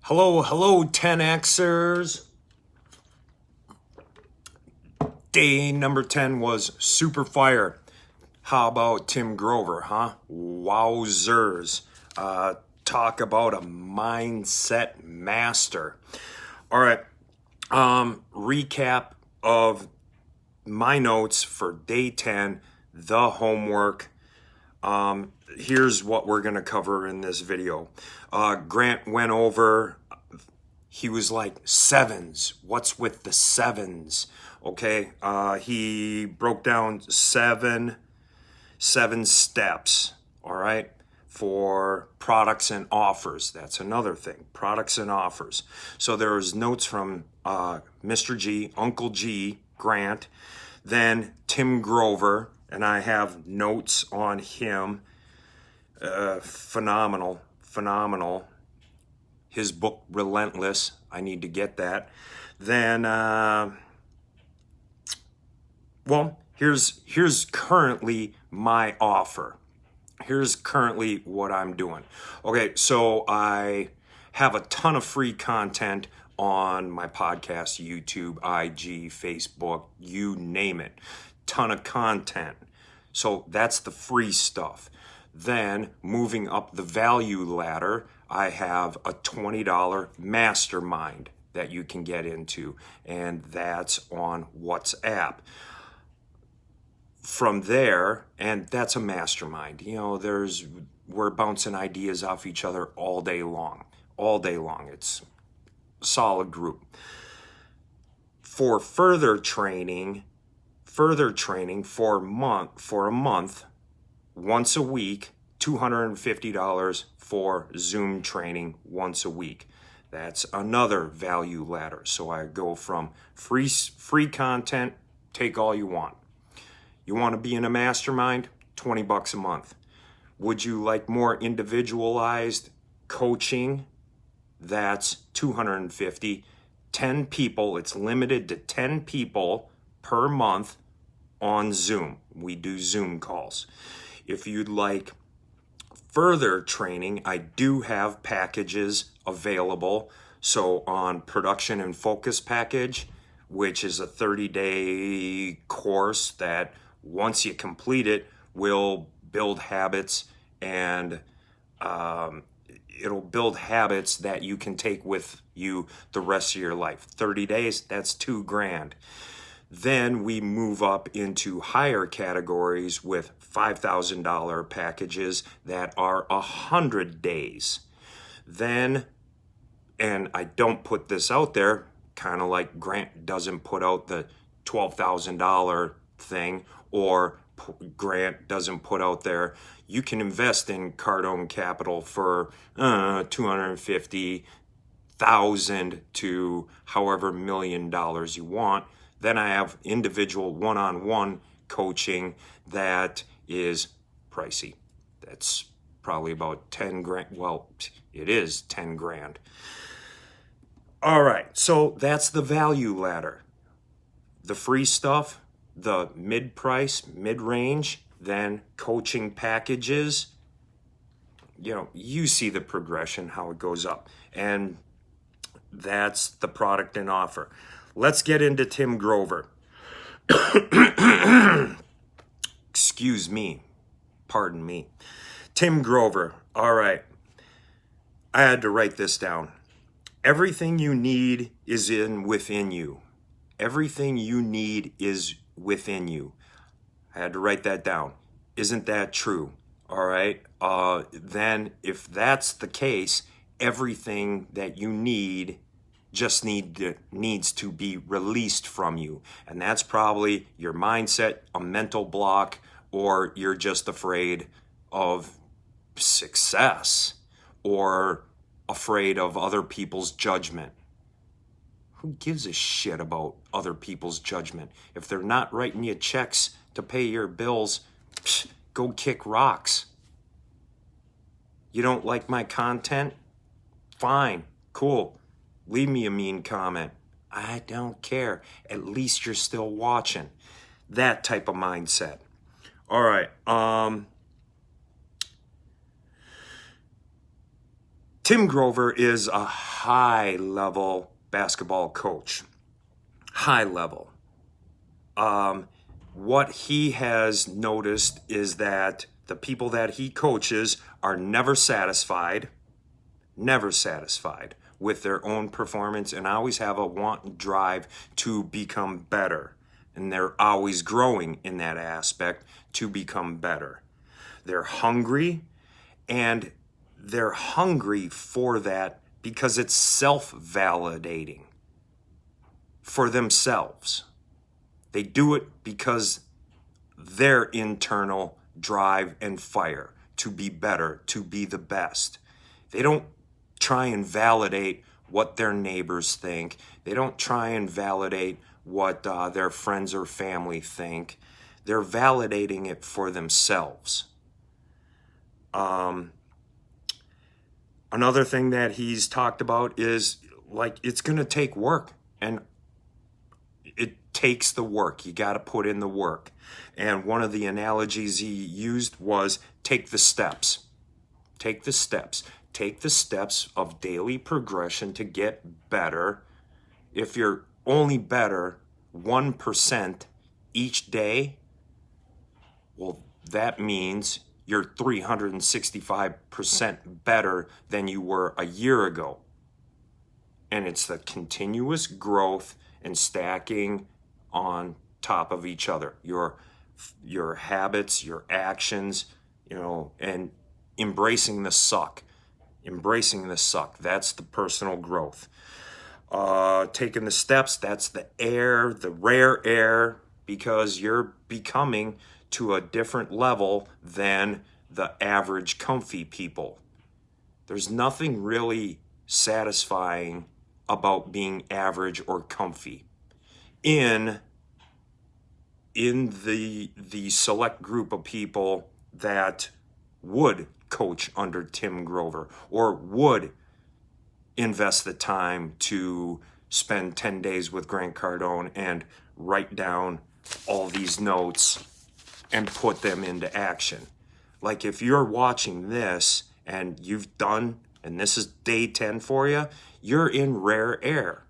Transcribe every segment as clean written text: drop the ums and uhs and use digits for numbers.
Hello, 10Xers. Day number 10 was super fire. How about Tim Grover, huh? Wowzers. Talk about a mindset master. All right. Recap of my notes for day 10, the homework. Here's what we're going to cover in this video. Grant went over, he was like, sevens. What's with the sevens? Okay. He broke down seven steps. All right. For products and offers. That's another thing. Products and offers. So there's notes from Mr. G, Uncle G, Grant, then Tim Grover, and I have notes on him. Phenomenal. His book, Relentless. I need to get that. Then, here's currently my offer. Here's currently what I'm doing. Okay, so I have a ton of free content on my podcast, YouTube, IG, Facebook, you name it. Ton of content. So that's the free stuff. Then moving up the value ladder, I have a $20 mastermind that you can get into, and that's on WhatsApp. From there, and that's a mastermind. You know, we're bouncing ideas off each other all day long. It's a solid group. For further training for a month, once a week, $250 for Zoom training once a week. That's another value ladder. So I go from free content, take all you want. You want to be in a mastermind? $20 a month. Would you like more individualized coaching? That's $250. 10 people, it's limited to 10 people per month on Zoom. We do Zoom calls. If you'd like further training, I do have packages available. So on Production and Focus package, which is a 30-day course that once you complete it, will build habits, and it'll build habits that you can take with you the rest of your life. 30 days, that's $2,000. Then we move up into higher categories with $5,000 packages that are 100 days. Then, and I don't put this out there, kind of like Grant doesn't put out the $12,000 thing, or Grant doesn't put out there, you can invest in Cardone Capital for $250,000 to however $1 million you want. Then I have individual one-on-one coaching that is pricey. That's probably about $10,000. Well, it is $10,000. All right, so that's the value ladder. The free stuff, the mid-price, mid-range, then coaching packages. You know, you see the progression, how it goes up. And that's the product and offer. Let's get into Tim Grover. Excuse me. Pardon me. Tim Grover. All right. I had to write this down. Everything you need is within you. Everything you need is within you. I had to write that down. Isn't that true? All right. Then if that's the case, everything that you need just needs to be released from you. And that's probably your mindset, a mental block, or you're just afraid of success or afraid of other people's judgment. Who gives a shit about other people's judgment? If they're not writing you checks to pay your bills, go kick rocks. You don't like my content? Fine, cool. Leave me a mean comment. I don't care. At least you're still watching. That type of mindset. All right. Tim Grover is a high-level basketball coach. High level. What he has noticed is that the people that he coaches are never satisfied with their own performance, and always have a want and drive to become better. And they're always growing in that aspect to become better. They're hungry, and they're hungry for that because it's self-validating for themselves. They do it because their internal drive and fire to be better, to be the best. They don't try and validate what their neighbors think. They don't try and validate what their friends or family think. They're validating it for themselves. Another thing that he's talked about is, like, it's going to take work, and it takes the work. You got to put in the work. And one of the analogies he used was take the steps. Take the steps. Take the steps of daily progression to get better. If you're only better 1% each day, well, that means you're 365% better than you were a year ago. And it's the continuous growth and stacking on top of each other. Your habits, your actions, and embracing the suck. Embracing the suck. That's the personal growth. Taking the steps, that's the air, the rare air, because you're becoming to a different level than the average comfy people. There's nothing really satisfying about being average or comfy. In the select group of people that would coach under Tim Grover, or would invest the time to spend 10 days with Grant Cardone and write down all these notes and put them into action. Like, if you're watching this and you've done, and this is day 10 for you, you're in rare air.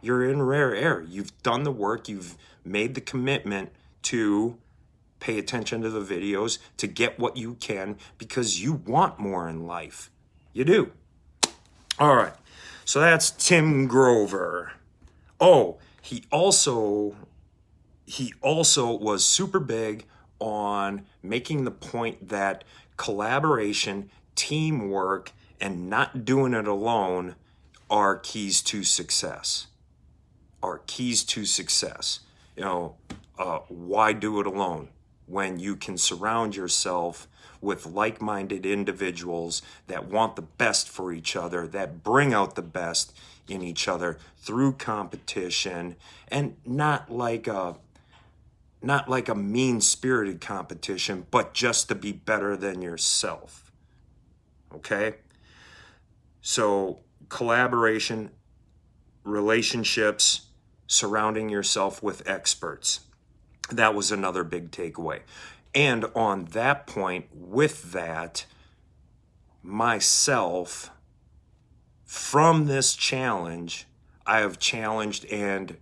You're in rare air. You've done the work. You've made the commitment to pay attention to the videos, to get what you can, because you want more in life. You do. All right. So that's Tim Grover. Oh, he also was super big on making the point that collaboration, teamwork, and not doing it alone are keys to success. Are keys to success. Why do it alone when you can surround yourself with like-minded individuals that want the best for each other, that bring out the best in each other through competition, and not like a mean-spirited competition, but just to be better than yourself. Okay? So collaboration, relationships, surrounding yourself with experts. That was another big takeaway. And on that point, with that, myself, from this challenge, I have challenged and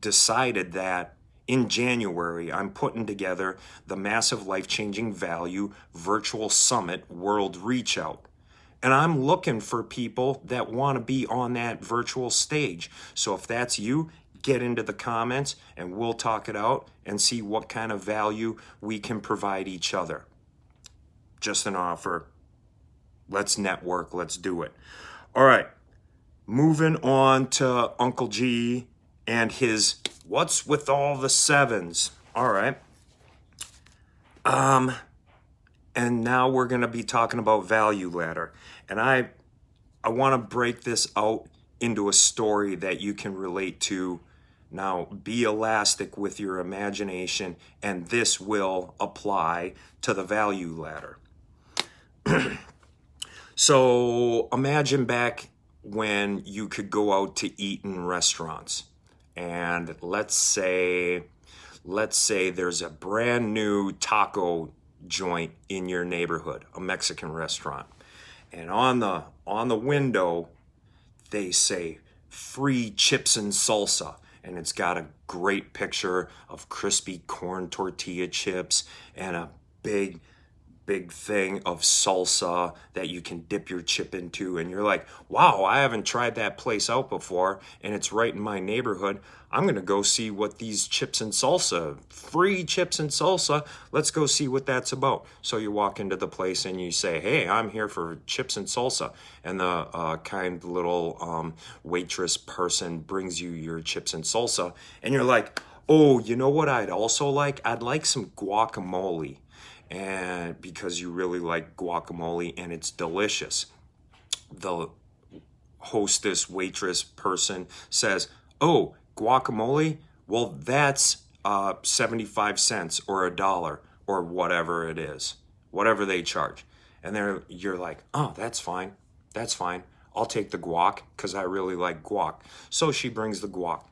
decided that in January, I'm putting together the Massive Life-Changing Value Virtual Summit World Reach Out. And I'm looking for people that want to be on that virtual stage. So if that's you, get into the comments and we'll talk it out and see what kind of value we can provide each other. Just an offer. Let's network. Let's do it. All right. Moving on to Uncle G and his What's with all the sevens? All right. And now we're going to be talking about value ladder. And I want to break this out into a story that you can relate to. Now, be elastic with your imagination, and this will apply to the value ladder. So imagine back when you could go out to eat in restaurants. And let's say there's a brand new taco joint in your neighborhood, a Mexican restaurant. And on the window, they say free chips and salsa. And it's got a great picture of crispy corn tortilla chips and a big thing of salsa that you can dip your chip into. And you're like, wow, I haven't tried that place out before, and it's right in my neighborhood. I'm gonna go see what these chips and salsa, free chips and salsa, let's go see what that's about. So you walk into the place and you say, hey, I'm here for chips and salsa. And the kind little waitress person brings you your chips and salsa. And you're like, oh, you know what I'd also like? I'd like some guacamole. And because you really like guacamole and it's delicious. The hostess, waitress person says, oh, guacamole? Well, that's 75 cents or $1 or whatever it is, whatever they charge. And you're like, oh, that's fine. That's fine. I'll take the guac because I really like guac. So she brings the guac.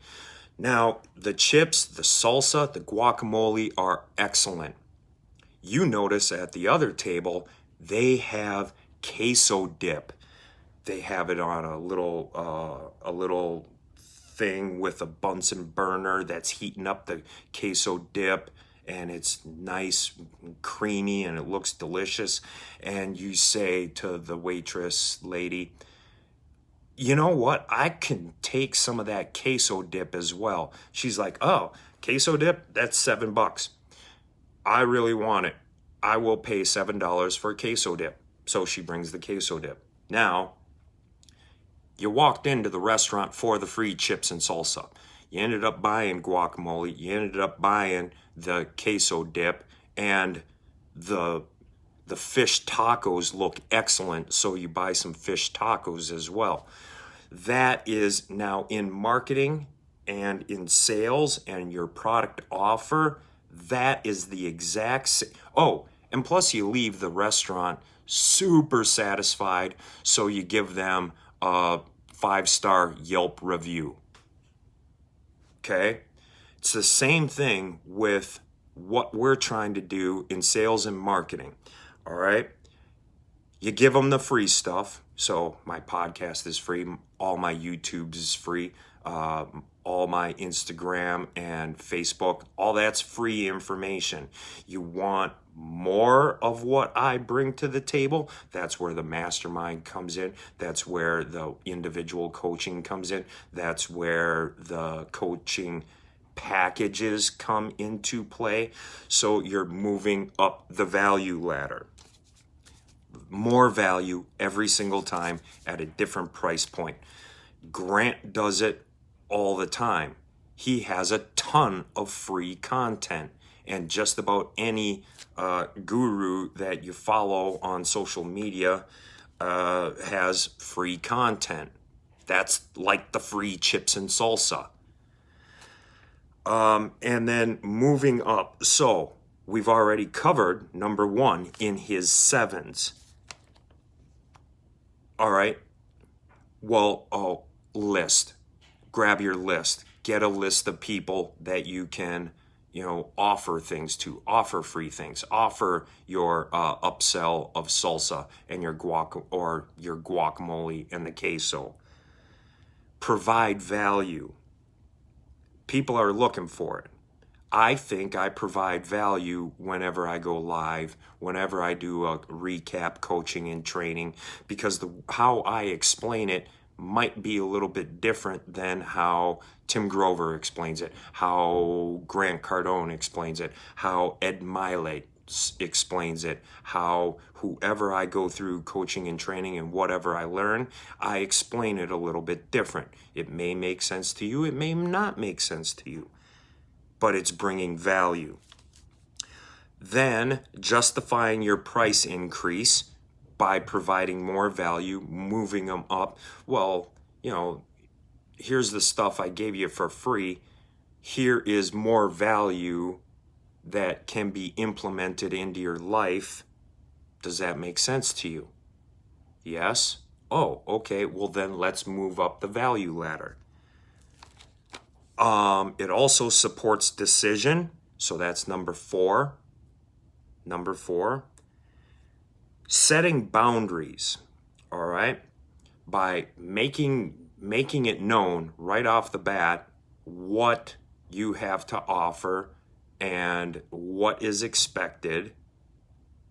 Now, the chips, the salsa, the guacamole are excellent. You notice at the other table, they have queso dip. They have it on a little thing with a Bunsen burner that's heating up the queso dip, and it's nice and creamy and it looks delicious. And you say to the waitress lady, you know what? I can take some of that queso dip as well. She's like, oh, queso dip? That's $7. I really want it. I will pay $7 for a queso dip. So she brings the queso dip. Now, you walked into the restaurant for the free chips and salsa. You ended up buying guacamole. You ended up buying the queso dip, and the fish tacos look excellent, so you buy some fish tacos as well. That is now in marketing and in sales and your product offer. That is the exact same. Oh, and plus you leave the restaurant super satisfied, so you give them a 5-star Yelp review. Okay? It's the same thing with what we're trying to do in sales and marketing. All right? You give them the free stuff. So my podcast is free. All my YouTube is free. All my Instagram and Facebook, all that's free information. You want more of what I bring to the table? That's where the mastermind comes in. That's where the individual coaching comes in. That's where the coaching packages come into play. So you're moving up the value ladder. More value every single time at a different price point. Grant does it all the time. He has a ton of free content, and just about any guru that you follow on social media has free content. That's like the free chips and salsa. And then moving up. So we've already covered number 1 in his 7s. All right. Well, list. Grab your list. Get a list of people that you can, offer things to, offer free things, offer your upsell of salsa and your guac or your guacamole and the queso. Provide value. People are looking for it. I think I provide value whenever I go live, whenever I do a recap coaching and training, because how I explain it might be a little bit different than how Tim Grover explains it, how Grant Cardone explains it, how Ed Milet explains it, how whoever I go through coaching and training and whatever I learn, I explain it a little bit different. It may make sense to you, it may not make sense to you, but it's bringing value. Then justifying your price increase by providing more value, moving them up. Well, here's the stuff I gave you for free. Here is more value that can be implemented into your life. Does that make sense to you? Yes? Oh, okay. Well, then let's move up the value ladder. It also supports decision. So that's number 4. Number 4. Setting boundaries. all right, by making it known right off the bat what you have to offer and what is expected.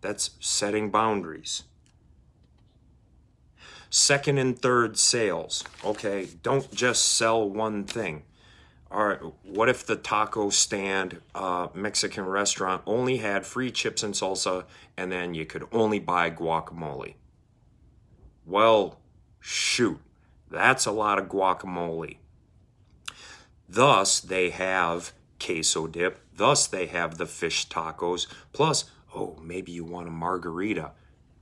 That's setting boundaries. Second and third sales. Okay, don't just sell one thing. All right, what if the taco stand, Mexican restaurant only had free chips and salsa, and then you could only buy guacamole? Well, shoot, that's a lot of guacamole. Thus, they have queso dip. Thus, they have the fish tacos. Plus, oh, maybe you want a margarita.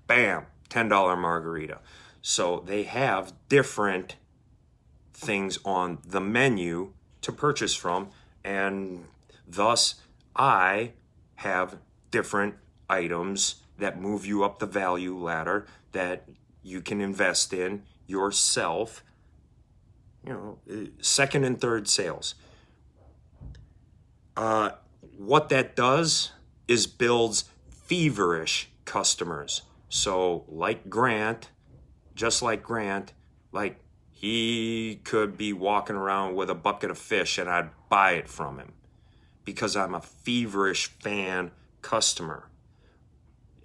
Bam, $10 margarita. So they have different things on the menu to purchase from, and thus I have different items that move you up the value ladder that you can invest in yourself. Second and third sales. What that does is builds feverish customers. So like Grant, just like Grant, like he could be walking around with a bucket of fish and I'd buy it from him because I'm a feverish fan customer.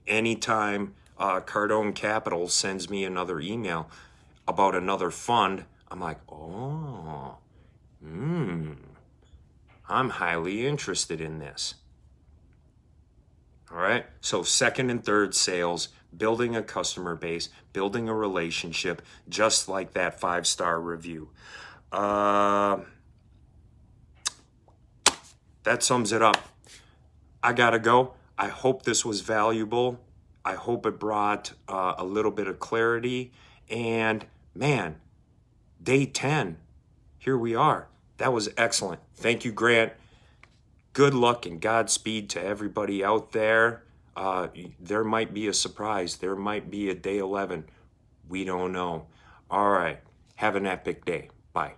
Anytime Cardone Capital sends me another email about another fund, I'm like, oh, I'm highly interested in this. All right. So second and third sales, building a customer base, building a relationship, just like that 5-star review. That sums it up. I gotta go. I hope this was valuable. I hope it brought a little bit of clarity. And man, day 10, here we are. That was excellent. Thank you, Grant. Good luck and Godspeed to everybody out there. There might be a surprise. There might be a day 11. We don't know. All right. Have an epic day. Bye.